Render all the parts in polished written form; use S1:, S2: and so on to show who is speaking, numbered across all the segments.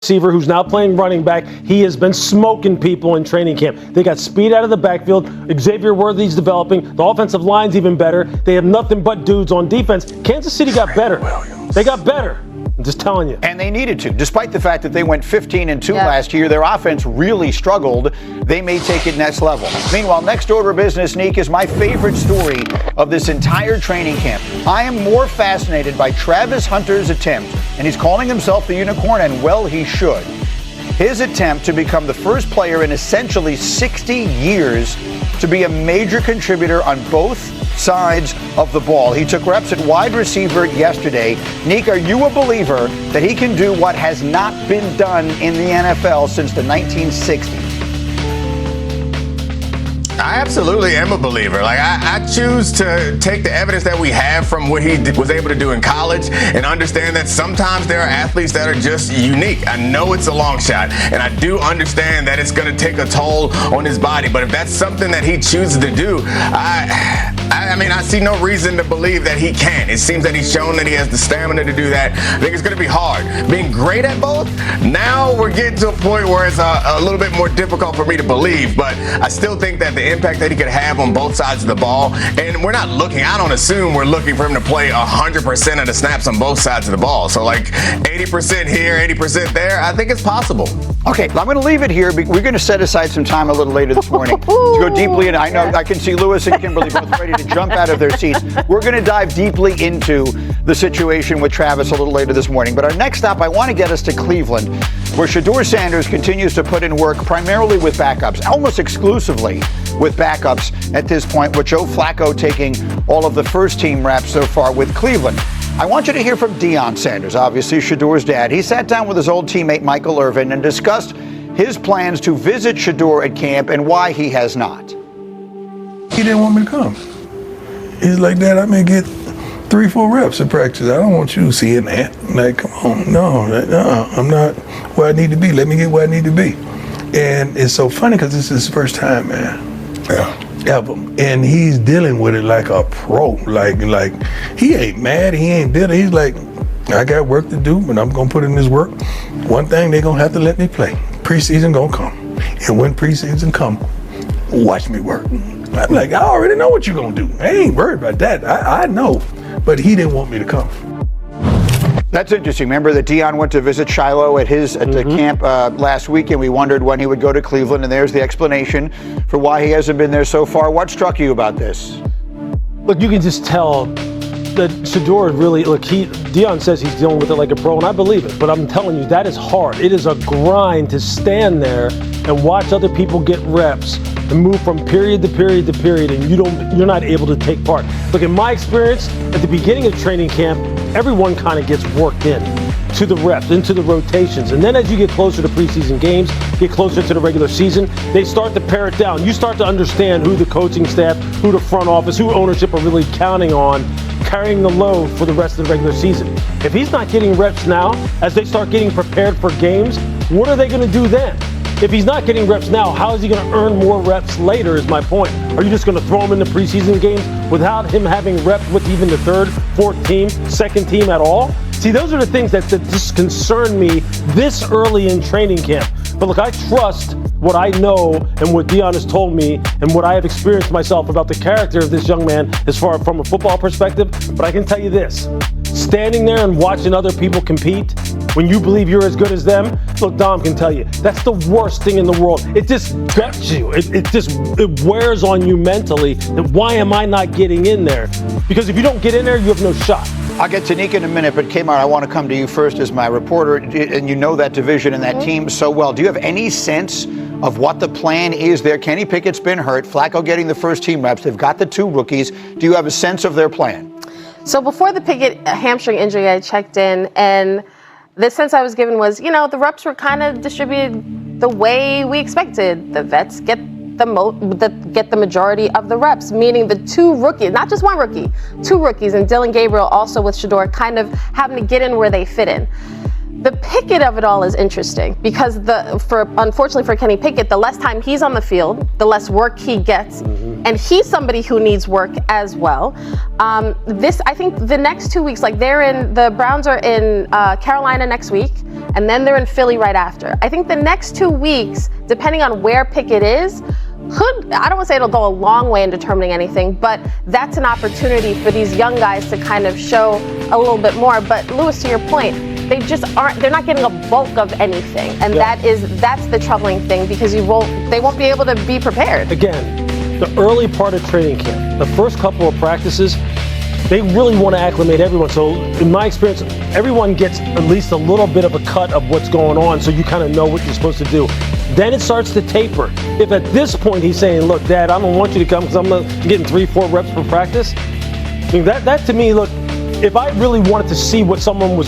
S1: receiver who's now playing running back. He has been smoking people in training camp. They got speed out of the backfield. Xavier Worthy's developing. The offensive line's even better. They have nothing but dudes on defense. Kansas City got better. They got better. I'm just telling you.
S2: And they needed to. Despite the fact that they went 15-2 last year, their offense really struggled. They may take it next level. Meanwhile, next order of business, Neek, is my favorite story of this entire training camp. I am more fascinated by Travis Hunter's attempt, and he's calling himself the unicorn, and well, he should. His attempt to become the first player in essentially 60 years to be a major contributor on both sides of the ball. He took reps at wide receiver yesterday. Neek, are you a believer that he can do what has not been done in the NFL since the 1960s?
S3: I absolutely am a believer. Like, I choose to take the evidence that we have from what he was able to do in college and understand that sometimes there are athletes that are just unique. I know it's a long shot, and I do understand that it's going to take a toll on his body. But if that's something that he chooses to do, I mean, I see no reason to believe that he can't. It seems that he's shown that he has the stamina to do that. I think it's going to be hard. Being great at both, now we're getting to a point where it's a little bit more difficult for me to believe. But I still think that the impact that he could have on both sides of the ball, and we're not looking, I don't assume we're looking for him to play 100% of the snaps on both sides of the ball. So like 80% here, 80% there, I think it's possible.
S2: Okay, I'm going to leave it here. We're going to set aside some time a little later this morning to go deeply in. I know I can see Lewis and Kimberly both ready to jump out of their seats. We're going to dive deeply into the situation with Travis a little later this morning. But our next stop, I want to get us to Cleveland, where Shedeur Sanders continues to put in work primarily with backups, almost exclusively with backups at this point, with Joe Flacco taking all of the first team reps so far with Cleveland. I want you to hear from Deion Sanders, obviously Shedeur's dad. He sat down with his old teammate Michael Irvin and discussed his plans to visit Shedeur at camp and why he has not.
S4: He didn't want me to come. He's like, Dad, I may get 3-4 reps at practice. I don't want you seeing that. I'm like, come on, no, I'm not where I need to be. Let me get where I need to be. And it's so funny because this is his first time, man. Yeah. Ever. And he's dealing with it like a pro. Like he ain't mad, he ain't bitter. He's like, I got work to do, but I'm gonna put in this work. One thing, they gonna have to let me play. Preseason gonna come. And when preseason come, watch me work. I'm like, I already know what you're gonna do. I ain't worried about that. I know. But he didn't want me to come.
S2: That's interesting. Remember that Deion went to visit Shiloh at the camp last week, and we wondered when he would go to Cleveland, and there's the explanation for why he hasn't been there so far. What struck you about this?
S1: Look, you can just tell that Shedeur really, Deion says he's dealing with it like a pro, and I believe it, but I'm telling you, that is hard. It is a grind to stand there and watch other people get reps and move from period to period to period, and you're not able to take part. Look, in my experience, at the beginning of training camp, everyone kind of gets worked in to the reps, into the rotations. And then as you get closer to preseason games, get closer to the regular season, they start to pare it down. You start to understand who the coaching staff, who the front office, who ownership are really counting on carrying the load for the rest of the regular season. If he's not getting reps now, as they start getting prepared for games, what are they going to do then? If he's not getting reps now, how is he going to earn more reps later is my point. Are you just going to throw him in the preseason games without him having reps with even the third, fourth team, second team at all? See, those are the things that just concern me this early in training camp. But look, I trust what I know and what Deion has told me and what I have experienced myself about the character of this young man as far from a football perspective. But I can tell you this, standing there and watching other people compete when you believe you're as good as them, look, Dom can tell you, that's the worst thing in the world. It just guts you. It wears on you mentally that why am I not getting in there? Because if you don't get in there, you have no shot.
S2: I'll get to Nick in a minute, but Kmart, I want to come to you first as my reporter, and you know that division and that team so well. Do you have any sense of what the plan is there? Kenny Pickett's been hurt. Flacco getting the first team reps. They've got the 2 rookies. Do you have a sense of their plan?
S5: So before the Pickett hamstring injury, I checked in, and the sense I was given was, the reps were kind of distributed the way we expected. The vets get the majority of the reps, meaning the 2 rookies, not just 1 rookie, 2 rookies, and Dylan Gabriel also with Shedeur kind of having to get in where they fit in. The Pickett of it all is interesting because unfortunately for Kenny Pickett, the less time he's on the field, the less work he gets, and he's somebody who needs work as well. I think the next 2 weeks, the Browns are in Carolina next week, and then they're in Philly right after. I think the next 2 weeks, depending on where Pickett is, I don't want to say it'll go a long way in determining anything, but that's an opportunity for these young guys to kind of show a little bit more. But Lewis, to your point, they're not getting a bulk of anything. And that's the troubling thing, because they won't be able to be prepared.
S1: Again, the early part of training camp, the first couple of practices, they really want to acclimate everyone. So in my experience, everyone gets at least a little bit of a cut of what's going on, so you kind of know what you're supposed to do. Then it starts to taper. If at this point he's saying, look, Dad, I don't want you to come because I'm getting 3-4 reps per practice, I mean, that to me, look, if I really wanted to see what someone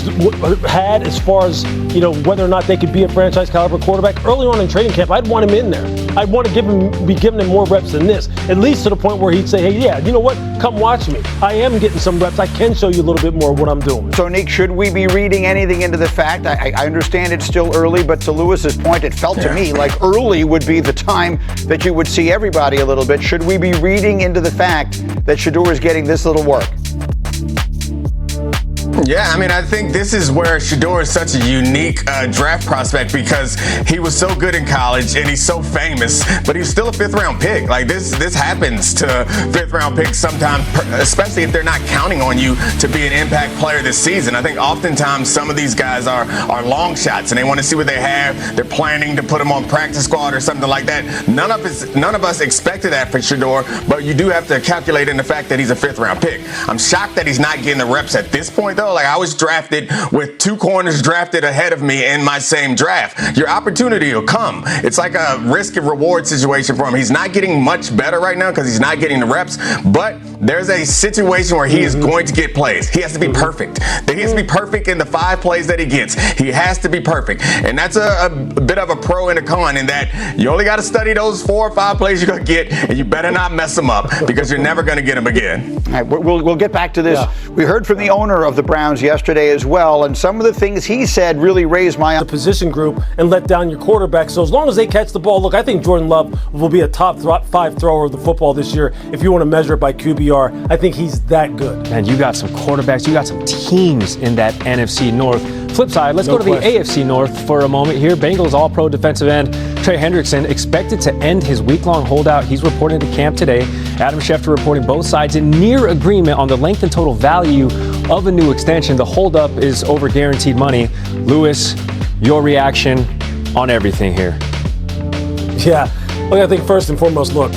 S1: had as far as, whether or not they could be a franchise caliber quarterback, early on in training camp, I'd want him in there. I'd want to be giving him more reps than this, at least to the point where he'd say, hey, yeah, you know what? Come watch me. I am getting some reps. I can show you a little bit more of what I'm doing.
S2: So, Nick, should we be reading anything into the fact? I understand it's still early, but to Lewis's point, it felt to me like early would be the time that you would see everybody a little bit. Should we be reading into the fact that Shedeur is getting this little work?
S3: Yeah, I mean, I think this is where Shedeur is such a unique draft prospect, because he was so good in college and he's so famous, but he's still a 5th-round pick. Like, this happens to 5th-round picks sometimes, especially if they're not counting on you to be an impact player this season. I think oftentimes some of these guys are long shots and they want to see what they have. They're planning to put them on practice squad or something like that. None of us expected that for Shedeur, but you do have to calculate in the fact that he's a 5th-round pick. I'm shocked that he's not getting the reps at this point, though. Like, I was drafted with 2 corners drafted ahead of me in my same draft. Your opportunity will come. It's like a risk and reward situation for him. He's not getting much better right now because he's not getting the reps, but there's a situation where he is going to get plays. He has to be perfect. He has to be perfect in the 5 plays that he gets. He has to be perfect. And that's a bit of a pro and a con, in that you only got to study those 4 or 5 plays you're going to get, and you better not mess them up, because you're never going to get them again.
S2: All right, we'll get back to this. Yeah. We heard from the owner of the Browns yesterday as well, and some of the things he said really raised my
S1: the position group and let down your quarterback. So as long as they catch the ball, look, I think Jordan Love will be a top 5 thrower of the football this year. If you want to measure it by QBR, I think he's that good.
S6: And you got some quarterbacks, you got some teams in that NFC North. Flip side, let's go to the AFC North for a moment here. Bengals All-Pro defensive end Trey Hendrickson expected to end his week-long holdout. He's reporting to camp today. Adam Schefter reporting both sides in near agreement on the length and total value of a new extension. The holdup is over guaranteed money. Lewis, your reaction on everything here?
S1: Yeah, look, I think first and foremost, look,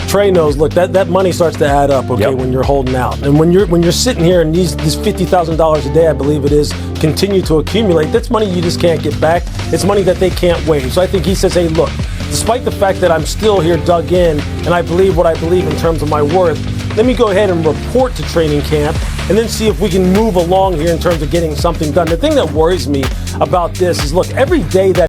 S1: Trey knows, look, that money starts to add up, okay, when you're holding out. And when you're sitting here and these $50,000 a day, I believe it is, continue to accumulate, that's money you just can't get back. It's money that they can't waive. So I think he says, hey, look, despite the fact that I'm still here dug in and I believe what I believe in terms of my worth, let me go ahead and report to training camp and then see if we can move along here in terms of getting something done. The thing that worries me about this is, look, every day that